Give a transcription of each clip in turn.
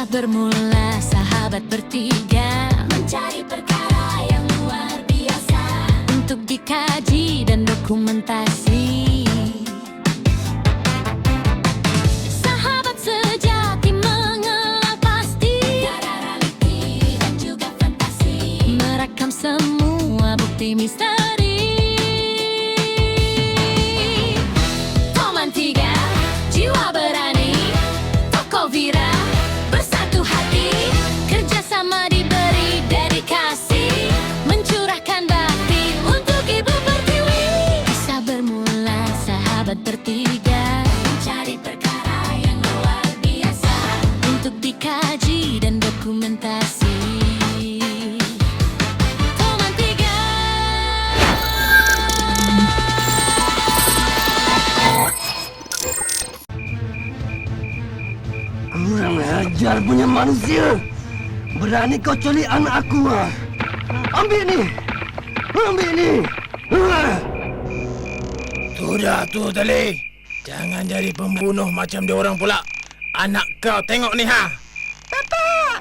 bermula sahabat bertiga mencari perkara yang luar biasa untuk dikaji dan dokumentasi. Sahabat sejati mengenal pasti tiada realiti dan juga fantasi, merekam semua bukti misteri. Toman 3, jiwa berani, toko Vira bersatu hati, kerjasama diberi dedikasi, mencurahkan bakti untuk Ibu Pertiwi. Kisah bermula sahabat bertiga mencari perkara yang luar biasa untuk dikaji dan dokumentasi. Toman 3. Kurang ajar punya manusia. Berani kau culik anak aku. Ambil ni. Ambil ni. Sudah tu Tali. Jangan jadi pembunuh macam dia orang pula. Anak kau tengok ni ha. Bapak!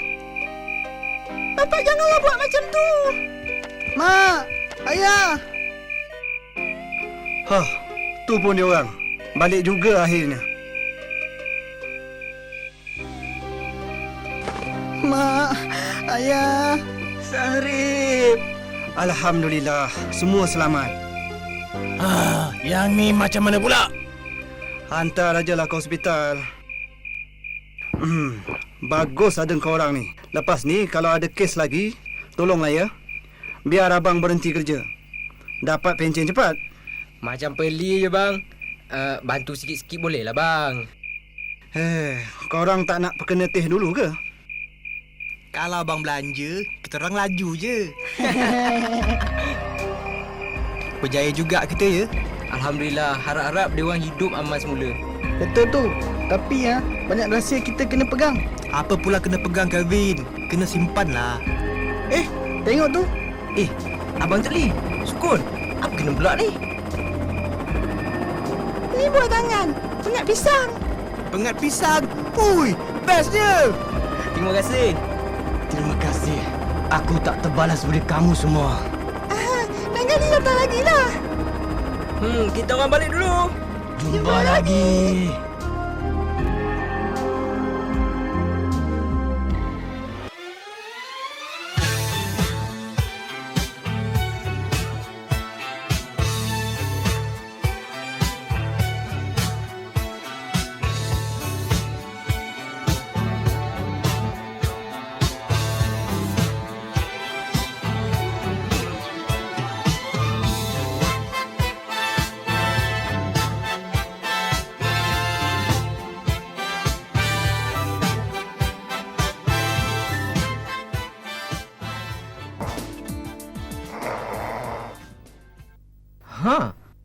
Bapak janganlah buat macam tu. Mak! Ayah! Hah, tu pun dia orang. Balik juga akhirnya. Mak! Ayah! Sarip! Alhamdulillah, semua selamat. Yang ni macam mana pula? Hantar ajalah ke hospital. Bagus ada kau orang ni. Lepas ni, kalau ada kes lagi, tolonglah ya. Biar abang berhenti kerja. Dapat pencen cepat. Macam peli je bang. Bantu sikit-sikit boleh lah bang. Kau orang tak nak perkena teh dulu ke? Kalau abang belanja, kita orang laju je. Berjaya juga kita ya. Alhamdulillah, harap-harap dia orang hidup aman semula. Betul tu. Tapi banyak rahsia kita kena pegang. Apa pula kena pegang Kelvin? Kena simpan lah. Tengok tu. Abang Teli, Sukun, apa kena pula ni? Ni buah tangan. Pengat pisang. Pengat pisang? Ui, bestnya. Terima kasih. Terima kasih. Aku tak terbalas budi kamu semua. Dan jadi datang lagi lah. Kita orang balik dulu. Jumpa lagi.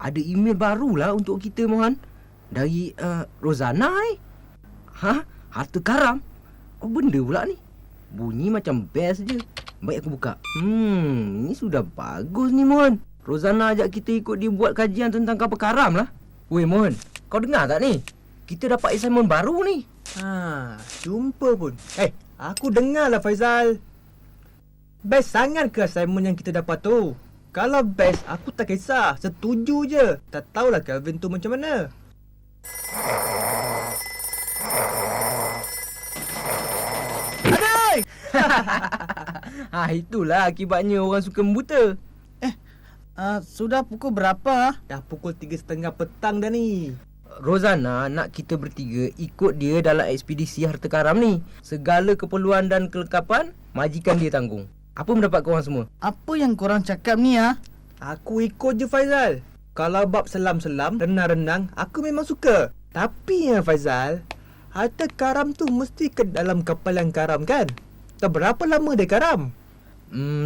Ada email barulah untuk kita Mohan. Dari Rozana ni. Harta karam. Apa benda pula ni? Bunyi macam best je. Baik aku buka. Ni sudah bagus ni Mohan. Rozana ajak kita ikut dia buat kajian tentang kapal karam lah. Weh Mohan, kau dengar tak ni? Kita dapat assignment baru ni. Jumpa pun. Aku dengar lah Faizal. Best sangat ke assignment yang kita dapat tu? Kalau best, aku tak kisah. Setuju je. Tak tahulah Kelvin tu macam mana. Aduh! Itulah akibatnya orang suka membuta. Sudah pukul berapa? Dah pukul 3.30 petang dah ni. Rozana nak kita bertiga ikut dia dalam ekspedisi harta karam ni. Segala keperluan dan kelengkapan, majikan dia tanggung. Apa pendapat korang semua? Apa yang korang cakap ni Aku ikut je Faizal. Kalau bab selam-selam, renang-renang, aku memang suka. Tapi Faizal, harta karam tu mesti ke dalam kapal yang karam kan? Tak berapa lama dia karam?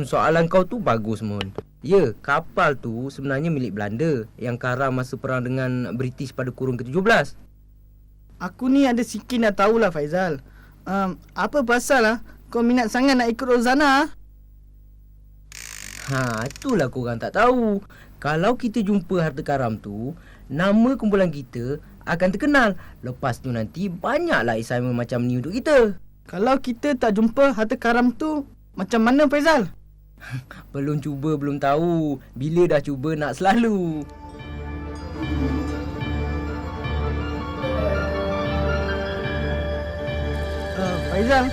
Soalan kau tu bagus Mon. Ya, kapal tu sebenarnya milik Belanda yang karam masa perang dengan British pada kurun ke-17. Aku ni ada sikit nak tahulah Faizal. Apa pasal kau minat sangat nak ikut Rozana? Itulah korang tak tahu. Kalau kita jumpa harta karam tu, nama kumpulan kita akan terkenal. Lepas tu nanti banyaklah assignment macam ni untuk kita. Kalau kita tak jumpa harta karam tu, macam mana Faizal? Belum cuba, belum tahu. Bila dah cuba nak selalu. Faizal,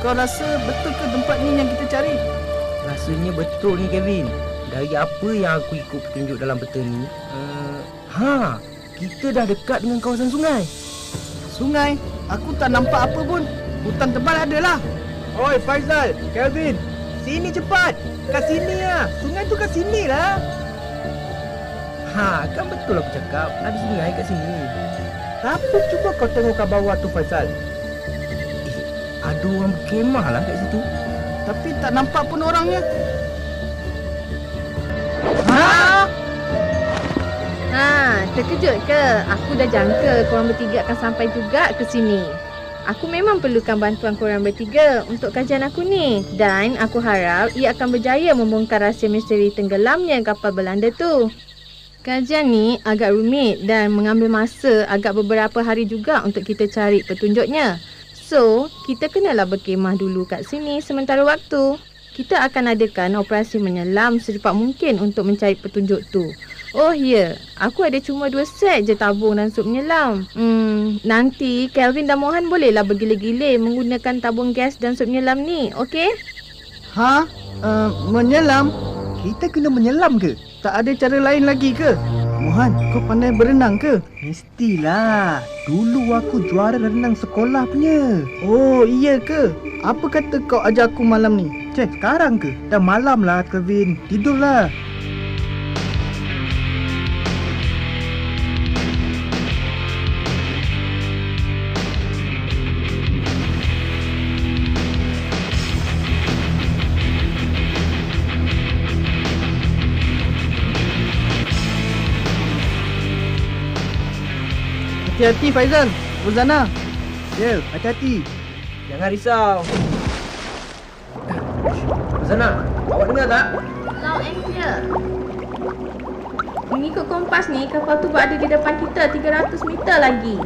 kau rasa betul ke tempat ni yang kita cari? Rasanya betul ni Kevin. Dari apa yang aku ikut petunjuk dalam peta ni, kita dah dekat dengan kawasan sungai. Sungai? Aku tak nampak apa pun. Hutan tebal ada lah. Oi Faizal, Kelvin, sini cepat. Kat sini lah. Sungai tu kat sini lah. Kan betul aku cakap. Ada sungai kat sini. Tapi cuba kau tengok kat bawah tu Faizal. Ada orang berkemah lah kat situ. Tapi tak nampak pun orangnya. Terkejut ke? Aku dah jangka korang bertiga akan sampai juga ke sini. Aku memang perlukan bantuan korang bertiga untuk kajian aku ni. Dan aku harap ia akan berjaya membongkar rahsia misteri tenggelamnya kapal Belanda tu. Kajian ni agak rumit dan mengambil masa agak beberapa hari juga untuk kita cari petunjuknya. So, kita kenalah berkemah dulu kat sini sementara waktu. Kita akan adakan operasi menyelam secepat mungkin untuk mencari petunjuk tu. Oh ya, aku ada cuma 2 set je tabung dan sup menyelam. Nanti Kelvin dan Mohan bolehlah bergilir-gilir menggunakan tabung gas dan sup menyelam ni, okey? Menyelam? Kita kena menyelam ke? Tak ada cara lain lagi ke? Mohan, kau pandai berenang ke? Mestilah. Dulu aku juara renang sekolah punya. Oh, iya ke? Apa kata kau ajar aku malam ni? Cek, sekarang ke? Dah malam lah Kelvin. Tidurlah. Hati-hati Faizal. Rozana. Jel, hati-hati. Jangan risau. Rozana, awak dengar tak? Loud and clear. Mengikut kompas ni, kapal tu berada di depan kita 300 meter lagi.